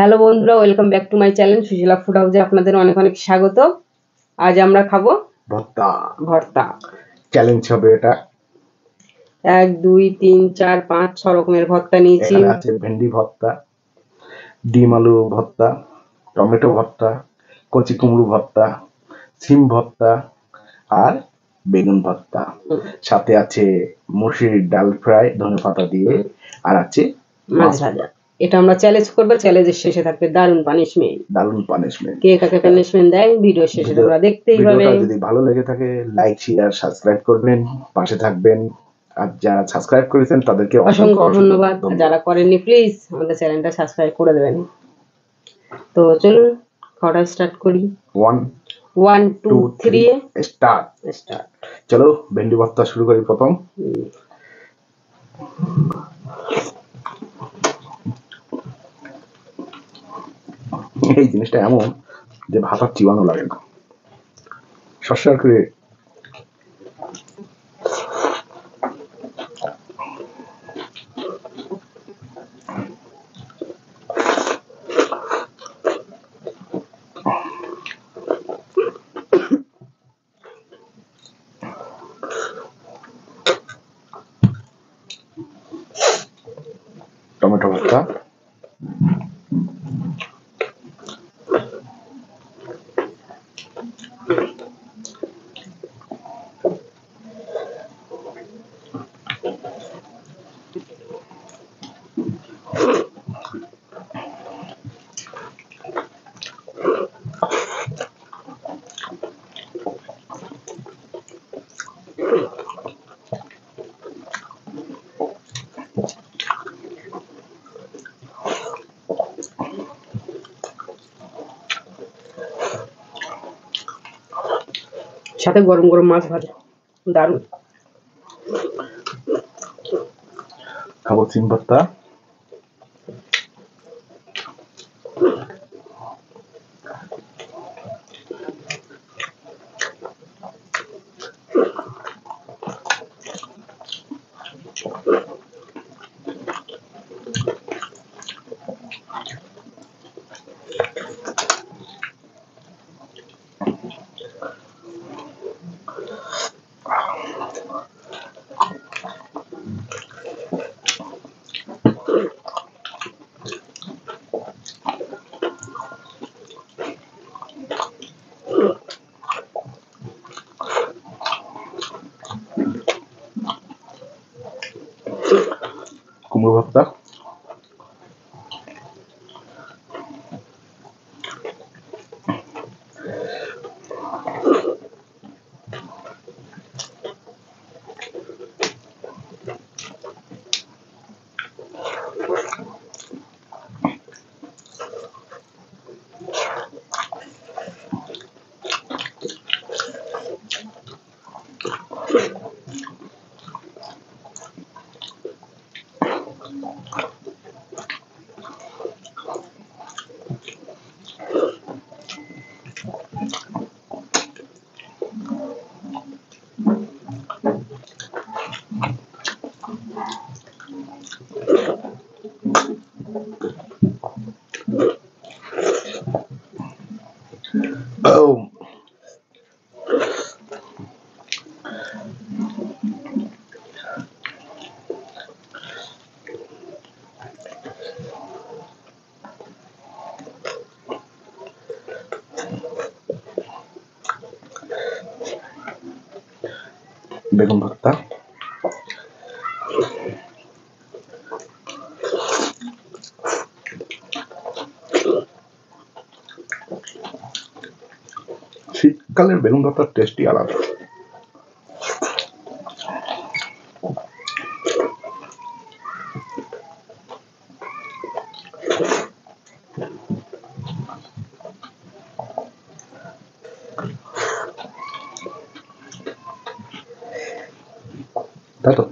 Hello বন্ধুরা, welcome back to my channel Sushila food হাউসে আপনাদের অনেক অনেক স্বাগত। আজ আমরা খাবো ভর্তা। ভর্তা। চ্যালেঞ্জ হবে এটা। 1 2 3 4 5 6 রকমের ভর্তা নিয়েছি। এখানে আছে ভেন্ডি ভর্তা, ডিম আলু ভর্তা, টমেটো ভর্তা, কচি কুমড়ো ভর্তা, সিম ভর্তা আর বেগুন ভর্তা। সাথে আছে মসুরির ডাল ফ্রাই ধনেপাতা দিয়ে, আর আছে মাছ ভাজা। এটা আমরা চ্যালেঞ্জ করবো, চ্যালেঞ্জের শেষে থাকবে দারুণ পানিশমেন্ট। কে কাকে পানিশমেন্ট দেয় ভিডিও শেষে তোমরা দেখতেই পাবে। ভিডিওটা যদি ভালো লেগে থাকে লাইক শেয়ার সাবস্ক্রাইব করবেন, পাশে থাকবেন। আর যারা সাবস্ক্রাইব করেছেন তাদেরকে অসংখ্য ধন্যবাদ। যারা করেননি প্লিজ আমাদের চ্যানেলটা সাবস্ক্রাইব করে দেবেন। তো চলুন খাওয়াটা স্টার্ট করি। 1 2 3 স্টার্ট। চলো ভেন্ডি ভর্তা শুরু করি। প্রথম এই জিনিসটা এমন যে ভাত চিবানো লাগে না, সরষার করে টমেটো ভর্তা, সাথে গরম গরম মাছ ভাজা, দারুণ। খাবো সিম ভর্তা, কুমড়ো ভর্তা, বেগুন ভর্তা, শীতকালের বেগুন ভর্তার টেস্টই আলাদা। তাই তো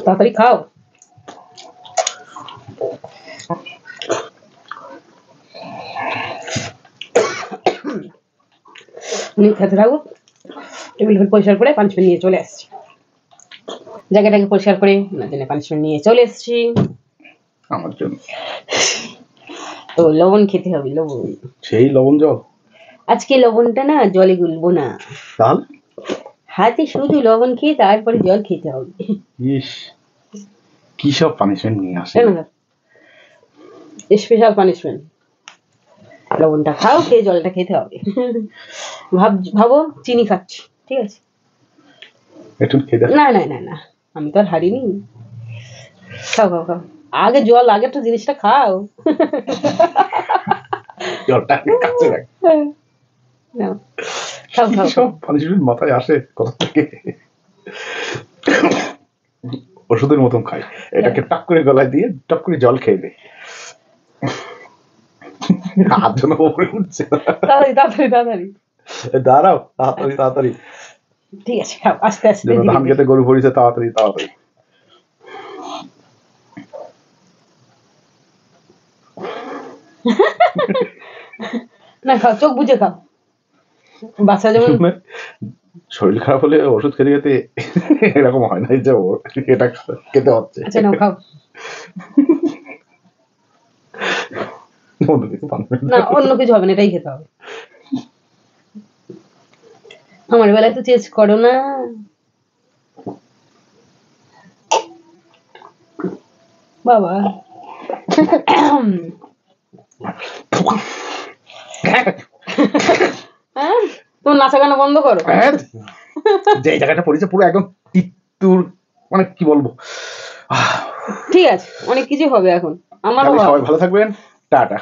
তাড়াতাড়ি খাও। খেতে থাকো। টেবিল পরিষ্কার করে পানিশমেন্ট নিয়ে চলে আসছি। জায়গাটাকে পরিষ্কার করে ওনার জন্য পানিশমেন্ট নিয়ে চলে এসছি। আমার জন্য তো লবণ খেতে হবে, লবণ। সেই লবণ জল? আজকে লবণটা না জলে গুলবো না, তাহলে হাতে শুধু লবণ খেয়ে তারপরে জল খেতে হবে। ইস, কি সব পানিশমেন্ট নিয়ে আসে। Special punishment. লবণটা খাও, খেয়ে জলটা খেতে হবে। ভাবো চিনি খাচ্ছি, ঠিক আছে? একটু খেতে না না না না, আমি তো আর হারিনি। খাও খাও খাও, আগে জল, আগে তো জিনিসটা খাও। জলটা কাছে রাখ। নাও, খাও খাও। সব পানিশমেন্ট মাথায় আসে কোথা থেকে? ওষুধের মতন খাই, এটাকে টাক করে গলায় দিয়ে টপ করে জল খেয়ে দে। হাত যেন উপরে উঠছে। তাড়াতাড়ি তাড়াতাড়ি তাড়াতাড়ি দাঁড়াও, তাড়াতাড়ি তাড়াতাড়ি। ঠিক আছে, খাও আস্তে আস্তে। ধান খেতে গরু পড়েছে, তাড়াতাড়ি তাড়াতাড়ি। না খাও, চোখ বুঝে খাও। বাচ্চা যেমন শরীর খারাপ হলে ওষুধ খেতে খেতে এরকম হয় না যে এটা খেতে হচ্ছে। আচ্ছা নাও খাও। অন্য কিছু না, অন্য কিছু হবে না, এটাই খেতে হবে। আমার বেলায় তো চেঞ্জ করো না। বাবা তোমার নাচা গানা বন্ধ করো। যে জায়গাটা পড়েছে পুরো একদম তিতুর, মানে কি বলবো। ঠিক আছে, অনেক কিছু হবে এখন। আমারও সবাই ভালো থাকবেন, টাটা।